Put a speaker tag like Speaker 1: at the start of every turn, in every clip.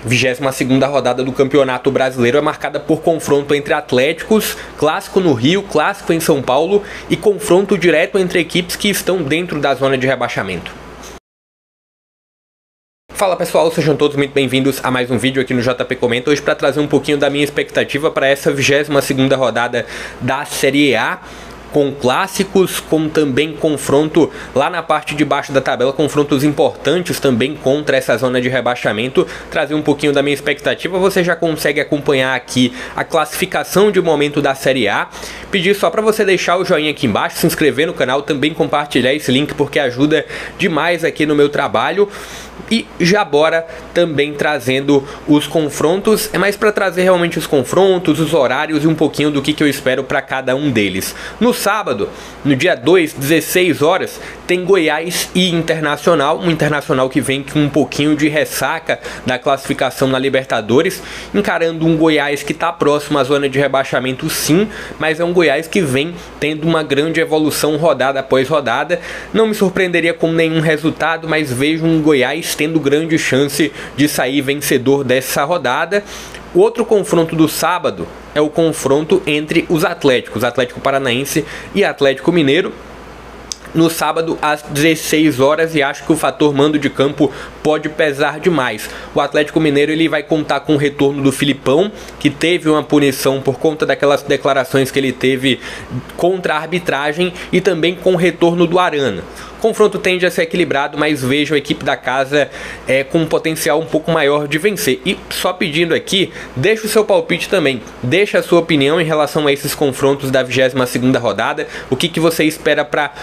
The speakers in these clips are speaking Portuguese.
Speaker 1: 22ª rodada do Campeonato Brasileiro é marcada por confronto entre Atléticos, clássico no Rio, clássico em São Paulo e confronto direto entre equipes que estão dentro da zona de rebaixamento. Fala pessoal, sejam todos muito bem-vindos a mais um vídeo aqui no JP Comenta, hoje para trazer um pouquinho da minha expectativa para essa 22ª rodada da Série A, com clássicos, com também confronto lá na parte de baixo da tabela, confrontos importantes também contra essa zona de rebaixamento. Trazer um pouquinho da minha expectativa, você já consegue acompanhar aqui a classificação de momento da Série A. Pedir só para você deixar o joinha aqui embaixo, se inscrever no canal, também compartilhar esse link porque ajuda demais aqui no meu trabalho. E já bora também trazendo os confrontos, é mais para trazer realmente os confrontos, os horários e um pouquinho do que eu espero para cada um deles. No sábado, no dia 2, 16 horas, tem Goiás e Internacional, um Internacional que vem com um pouquinho de ressaca da classificação na Libertadores, encarando um Goiás que está próximo à zona de rebaixamento sim, mas é um Goiás que vem tendo uma grande evolução rodada após rodada. Não me surpreenderia com nenhum resultado, mas vejo um Goiás tendo grande chance de sair vencedor dessa rodada. O outro confronto do sábado é o confronto entre os Atléticos, Atlético Paranaense e Atlético Mineiro. No sábado às 16 horas, e acho que o fator mando de campo pode pesar demais. O Atlético Mineiro ele vai contar com o retorno do Filipão, que teve uma punição por conta daquelas declarações que ele teve contra a arbitragem, e também com o retorno do Arana. O confronto tende a ser equilibrado, mas vejo a equipe da casa com um potencial um pouco maior de vencer. E só pedindo aqui, deixa o seu palpite também, deixa a sua opinião em relação a esses confrontos da 22ª rodada, o que você espera para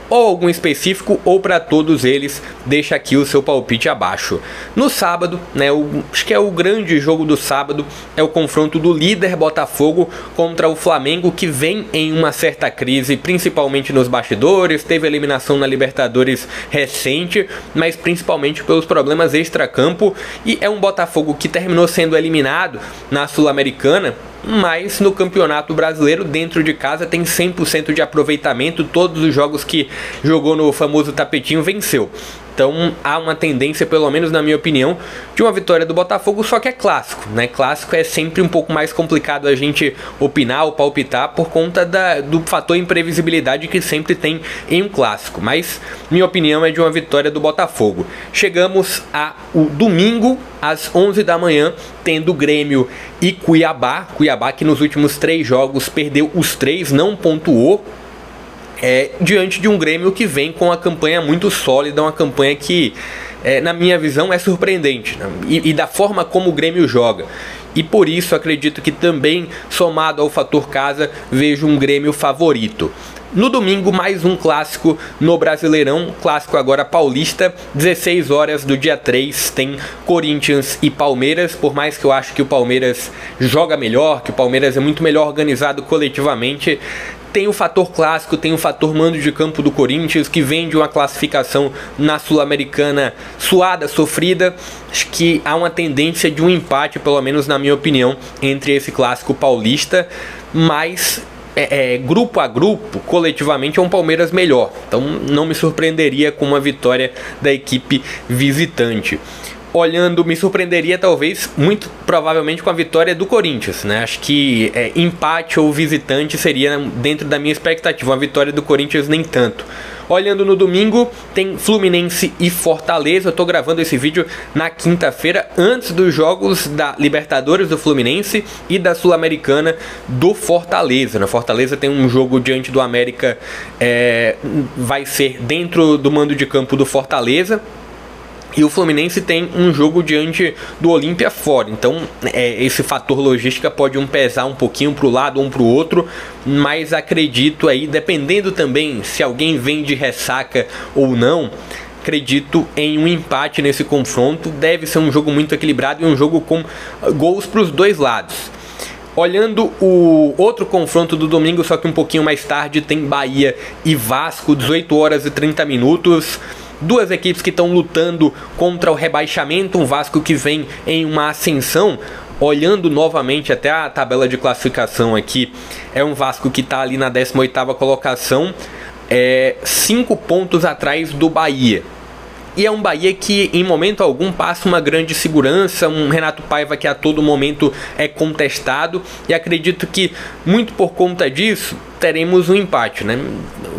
Speaker 1: ou algum específico ou para todos eles, deixa aqui o seu palpite abaixo. No sábado, né, acho que é o grande jogo do sábado, é o confronto do líder Botafogo contra o Flamengo, que vem em uma certa crise, principalmente nos bastidores, teve eliminação na Libertadores recente, mas principalmente pelos problemas extracampo, e é um Botafogo que terminou sendo eliminado na Sul-Americana, mas no Campeonato Brasileiro, dentro de casa, tem 100% de aproveitamento. Todos os jogos que jogou no famoso tapetinho venceu. Então há uma tendência, pelo menos na minha opinião, de uma vitória do Botafogo, só que é clássico, né? Clássico é sempre um pouco mais complicado a gente opinar ou palpitar por conta do fator imprevisibilidade que sempre tem em um clássico. Mas minha opinião é de uma vitória do Botafogo. Chegamos ao domingo, às 11 da manhã, tendo Grêmio e Cuiabá. Cuiabá que nos últimos 3 jogos perdeu os 3, não pontuou. Diante de um Grêmio que vem com uma campanha muito sólida, uma campanha que, na minha visão, é surpreendente, né? E da forma como o Grêmio joga. E por isso acredito que também, somado ao fator casa, vejo um Grêmio favorito. No domingo, mais um clássico no Brasileirão, clássico agora paulista, 16 horas do dia 3, tem Corinthians e Palmeiras. Por mais que eu acho que o Palmeiras joga melhor, que o Palmeiras é muito melhor organizado coletivamente, tem o fator clássico, tem o fator mando de campo do Corinthians, que vem de uma classificação na Sul-Americana suada, sofrida. Acho que há uma tendência de um empate, pelo menos na minha opinião, entre esse clássico paulista, mas grupo a grupo, coletivamente é um Palmeiras melhor. Então não me surpreenderia com uma vitória da equipe visitante. Olhando, me surpreenderia talvez, muito provavelmente, com a vitória do Corinthians, né? Acho que empate ou visitante seria dentro da minha expectativa, a vitória do Corinthians nem tanto. Olhando no domingo, tem Fluminense e Fortaleza. Eu tô gravando esse vídeo na quinta-feira, antes dos jogos da Libertadores do Fluminense e da Sul-Americana do Fortaleza, né? Fortaleza tem um jogo diante do América, vai ser dentro do mando de campo do Fortaleza. E o Fluminense tem um jogo diante do Olímpia fora. Então esse fator logística pode pesar um pouquinho para o lado ou para o outro. Mas acredito aí, dependendo também se alguém vem de ressaca ou não, acredito em um empate nesse confronto. Deve ser um jogo muito equilibrado e um jogo com gols para os dois lados. Olhando o outro confronto do domingo, só que um pouquinho mais tarde, tem Bahia e Vasco, 18 horas e 30 minutos. Duas equipes que estão lutando contra o rebaixamento, um Vasco que vem em uma ascensão. Olhando novamente até a tabela de classificação aqui, é um Vasco que está ali na 18ª colocação, 5 pontos atrás do Bahia. e é um Bahia que em momento algum passa uma grande segurança, um Renato Paiva que a todo momento é contestado, e acredito que muito por conta disso teremos um empate, né?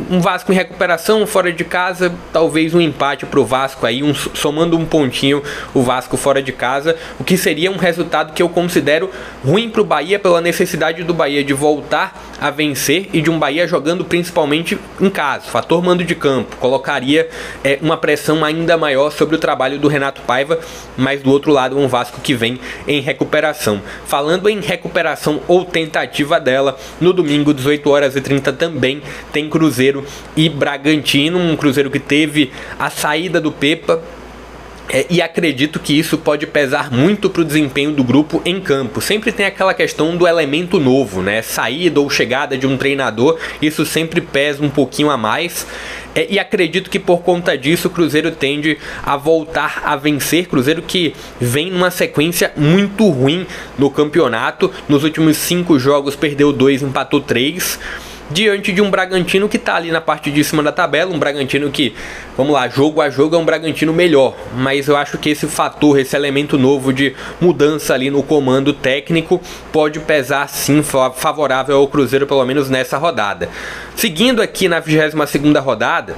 Speaker 1: Um Vasco em recuperação, fora de casa, talvez um empate para o Vasco aí, somando um pontinho o Vasco fora de casa, o que seria um resultado que eu considero ruim para o Bahia, pela necessidade do Bahia de voltar a vencer e de um Bahia jogando principalmente em casa. Fator mando de campo colocaria uma pressão ainda maior sobre o trabalho do Renato Paiva, mas do outro lado um Vasco que vem em recuperação. Falando em recuperação ou tentativa dela, no domingo 18h30 também tem Cruzeiro e Bragantino, um Cruzeiro que teve a saída do Pepa, e acredito que isso pode pesar muito para o desempenho do grupo em campo. Sempre tem aquela questão do elemento novo, né? Saída ou chegada de um treinador, isso sempre pesa um pouquinho a mais. E acredito que por conta disso o Cruzeiro tende a voltar a vencer. Cruzeiro que vem numa sequência muito ruim no campeonato. Nos últimos 5 jogos perdeu 2, empatou 3. Diante de um Bragantino que está ali na parte de cima da tabela, um Bragantino que, vamos lá, jogo a jogo é um Bragantino melhor, mas eu acho que esse fator, esse elemento novo de mudança ali no comando técnico pode pesar sim, favorável ao Cruzeiro, pelo menos nessa rodada. Seguindo aqui na 22ª rodada,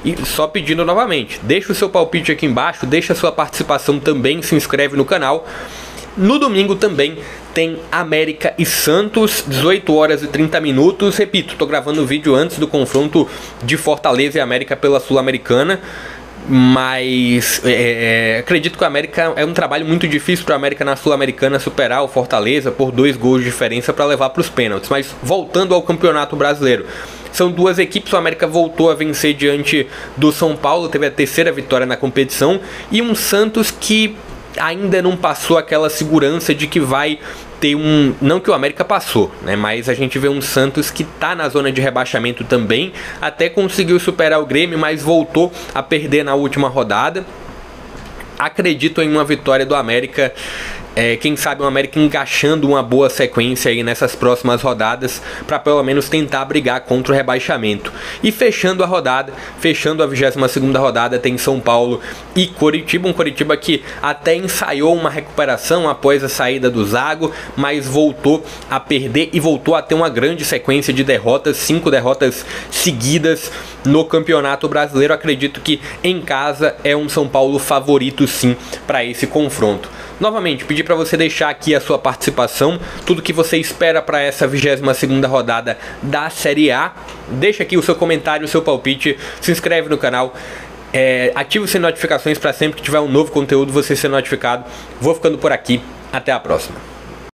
Speaker 1: e só pedindo novamente, deixa o seu palpite aqui embaixo, deixa a sua participação também, se inscreve no canal. No domingo também tem América e Santos, 18h30. Repito, tô gravando o vídeo antes do confronto de Fortaleza e América pela Sul-Americana, mas acredito que o América é um trabalho muito difícil para o América na Sul-Americana superar o Fortaleza por 2 gols de diferença para levar para os pênaltis. Mas voltando ao Campeonato Brasileiro, são duas equipes. O América voltou a vencer diante do São Paulo, teve a 3ª vitória na competição, e um Santos que ainda não passou aquela segurança de que vai ter não que o América passou, né? Mas a gente vê um Santos que tá na zona de rebaixamento também, até conseguiu superar o Grêmio, mas voltou a perder na última rodada. Acredito em uma vitória do América, quem sabe o América encaixando uma boa sequência aí nessas próximas rodadas, para pelo menos tentar brigar contra o rebaixamento. E fechando a rodada, fechando a 22ª rodada, tem São Paulo e Coritiba, um Coritiba que até ensaiou uma recuperação após a saída do Zago, mas voltou a perder e voltou a ter uma grande sequência de derrotas, 5 derrotas seguidas no Campeonato Brasileiro. Acredito que em casa é um São Paulo favorito sim para esse confronto. Novamente, pedir para você deixar aqui a sua participação, tudo que você espera para essa 22ª rodada da Série A. Deixa aqui o seu comentário, o seu palpite, se inscreve no canal, ative as notificações para sempre que tiver um novo conteúdo você ser notificado. Vou ficando por aqui, até a próxima.